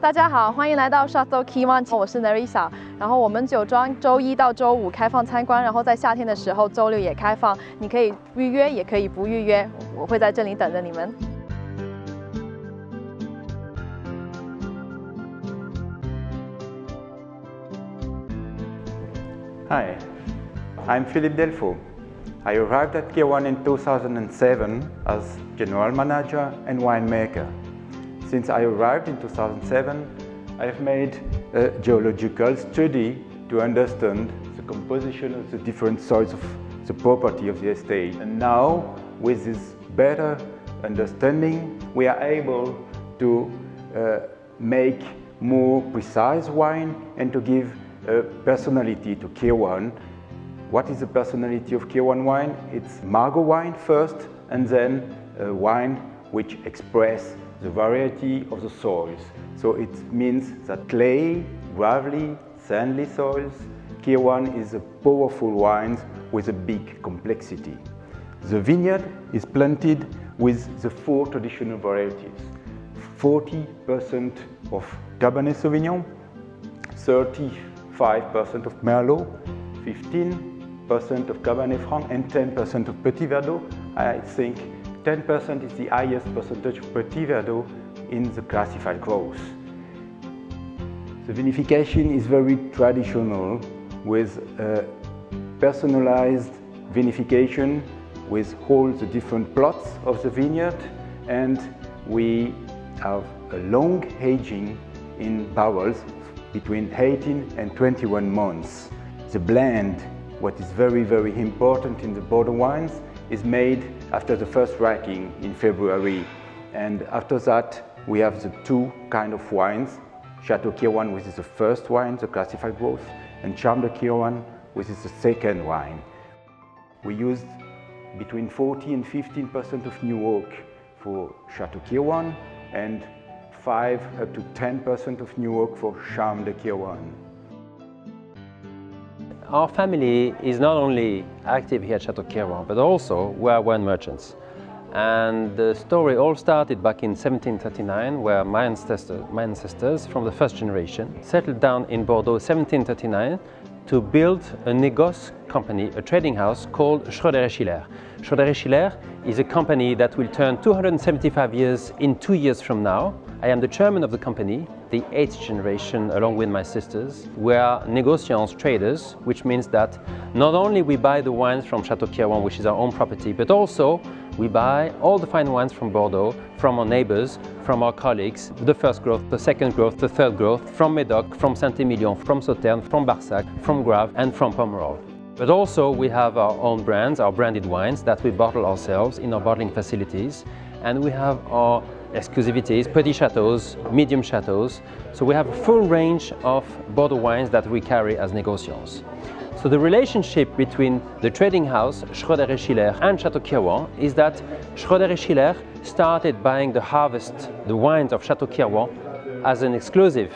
大家好，欢迎来到 Chateau Kirwan， 我是 Nerissa。然后我们酒庄周一到周五开放参观，然后在夏天的时候周六也开放，你可以预约，也可以不预约，我会在这里等着你们。Hi, I'm Philippe Delfaux. I arrived at Kirwan in 2007 as general manager and winemaker. Since I arrived in 2007, I have made a geological study to understand the composition of the different soils of the property of the estate. And now, with this better understanding, we are able to make more precise wine and to give a personality to Kirwan. What is the personality of Kirwan wine? It's Margaux wine first, and then a wine which expresses the variety of the soils. So it means that clay, gravelly, sandy soils, Kirwan is a powerful wine with a big complexity. The vineyard is planted with the 4 traditional varieties. 40% of Cabernet Sauvignon, 35% of Merlot, 15% of Cabernet Franc and 10% of Petit Verdot. I think 10% is the highest percentage of Petit Verdot in the classified growth. The vinification is very traditional with personalized vinification with all the different plots of the vineyard, and we have a long aging in barrels between 18 and 21 months. The blend, what is very, very important in the Bordeaux wines, is made after the first racking in February. And after that, we have the 2 kinds of wines. Chateau Kirwan, which is the first wine, the classified growth, and Chateau Kirwan, which is the second wine. We used between 40 and 15% of new oak for Chateau Kirwan and 5 up to 10% of new oak for Charme de Kirwan. Our family is not only active here at Chateau Kirwan, but also we are wine merchants. And the story all started back in 1739, where my ancestors from the first generation settled down in Bordeaux 1739 to build a négoce company, a trading house called Schroder. Schroder is a company that will turn 275 years in 2 years from now. I am the chairman of the company, the 8th generation along with my sisters. We are négociants, traders, which means that not only we buy the wines from Chateau Kirwan, which is our own property, but also we buy all the fine wines from Bordeaux, from our neighbors, from our colleagues, the first growth, the second growth, the third growth, from Médoc, from Saint-Émilion, from Sauternes, from Barsac, from Grave and from Pomerol. But also we have our own brands, our branded wines that we bottle ourselves in our bottling facilities, and we have our exclusivities, petit chateaux, medium chateaux. So we have a full range of Bordeaux wines that we carry as négociants. So the relationship between the trading house, Schroder et Schyler, and Chateau Kirwan is that Schroder et Schyler started buying the wines of Chateau Kirwan as an exclusive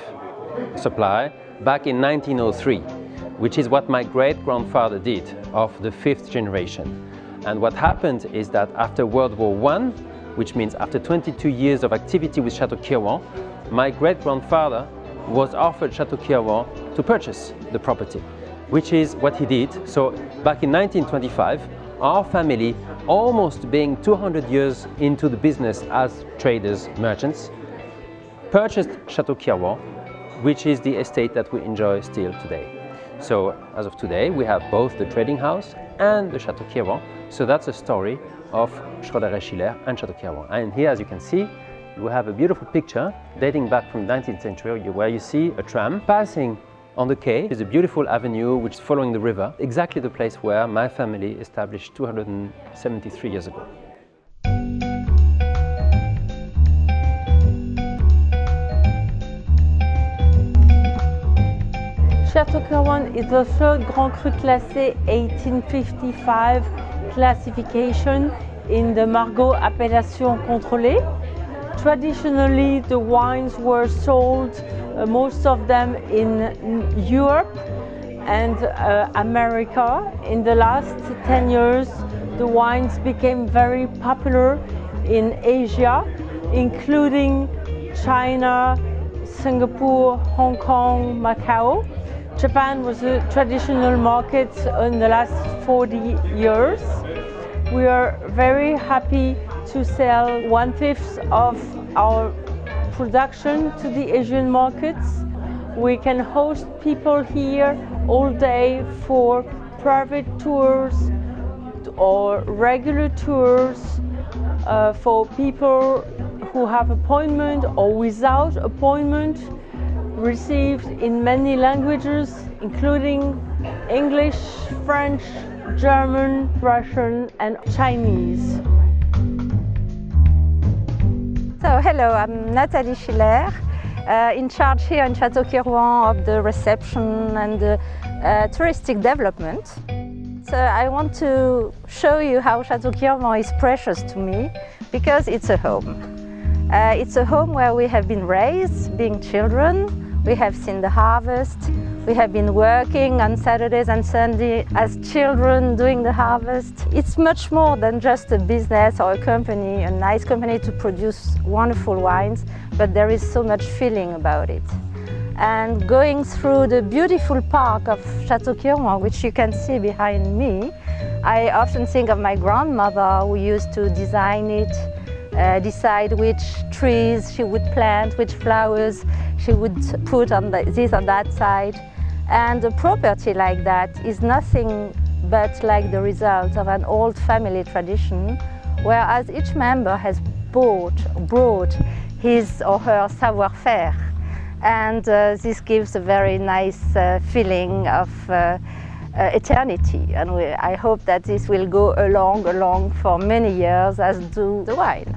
supply back in 1903, which is what my great-grandfather did of the 5th generation. And what happened is that after World War I, which means after 22 years of activity with Chateau Kirwan, my great-grandfather was offered Chateau Kirwan to purchase the property, which is what he did. So back in 1925, our family, almost being 200 years into the business as traders, merchants, purchased Chateau Kirwan, which is the estate that we enjoy still today. So as of today, we have both the trading house and the Chateau Kirwan. So that's a story of Schroder et Schyler and Chateau Kirwan. And here, as you can see, we have a beautiful picture dating back from the 19th century where you see a tram passing on the quay. There's a beautiful avenue which is following the river, exactly the place where my family established 273 years ago. Chateau Kirwan is the 3rd Grand Cru classé 1855 classification in the Margaux appellation contrôlée. Traditionally, the wines were sold, most of them in Europe and America. In the last 10 years, the wines became very popular in Asia, including China, Singapore, Hong Kong, Macau. Japan was a traditional market in the last 40 years. We are very happy to sell 1/5 of our production to the Asian markets. We can host people here all day for private tours or regular tours for people who have appointment or without appointment, received in many languages, including English, French, German, Russian, and Chinese. So hello, I'm Nathalie Schyler, in charge here in Chateau Kirwan of the reception and the touristic development. So I want to show you how Chateau Kirwan is precious to me because it's a home. It's a home where we have been raised, being children. We have seen the harvest. We have been working on Saturdays and Sundays as children doing the harvest. It's much more than just a business or a company, a nice company to produce wonderful wines, but there is so much feeling about it. And going through the beautiful park of Chateau Kirwan, which you can see behind me, I often think of my grandmother who used to design it, decide which trees she would plant, which flowers she would put on this or that side. And a property like that is nothing but like the result of an old family tradition, whereas each member has brought his or her savoir-faire. And this gives a very nice feeling of eternity. And I hope that this will go along for many years, as do the wine.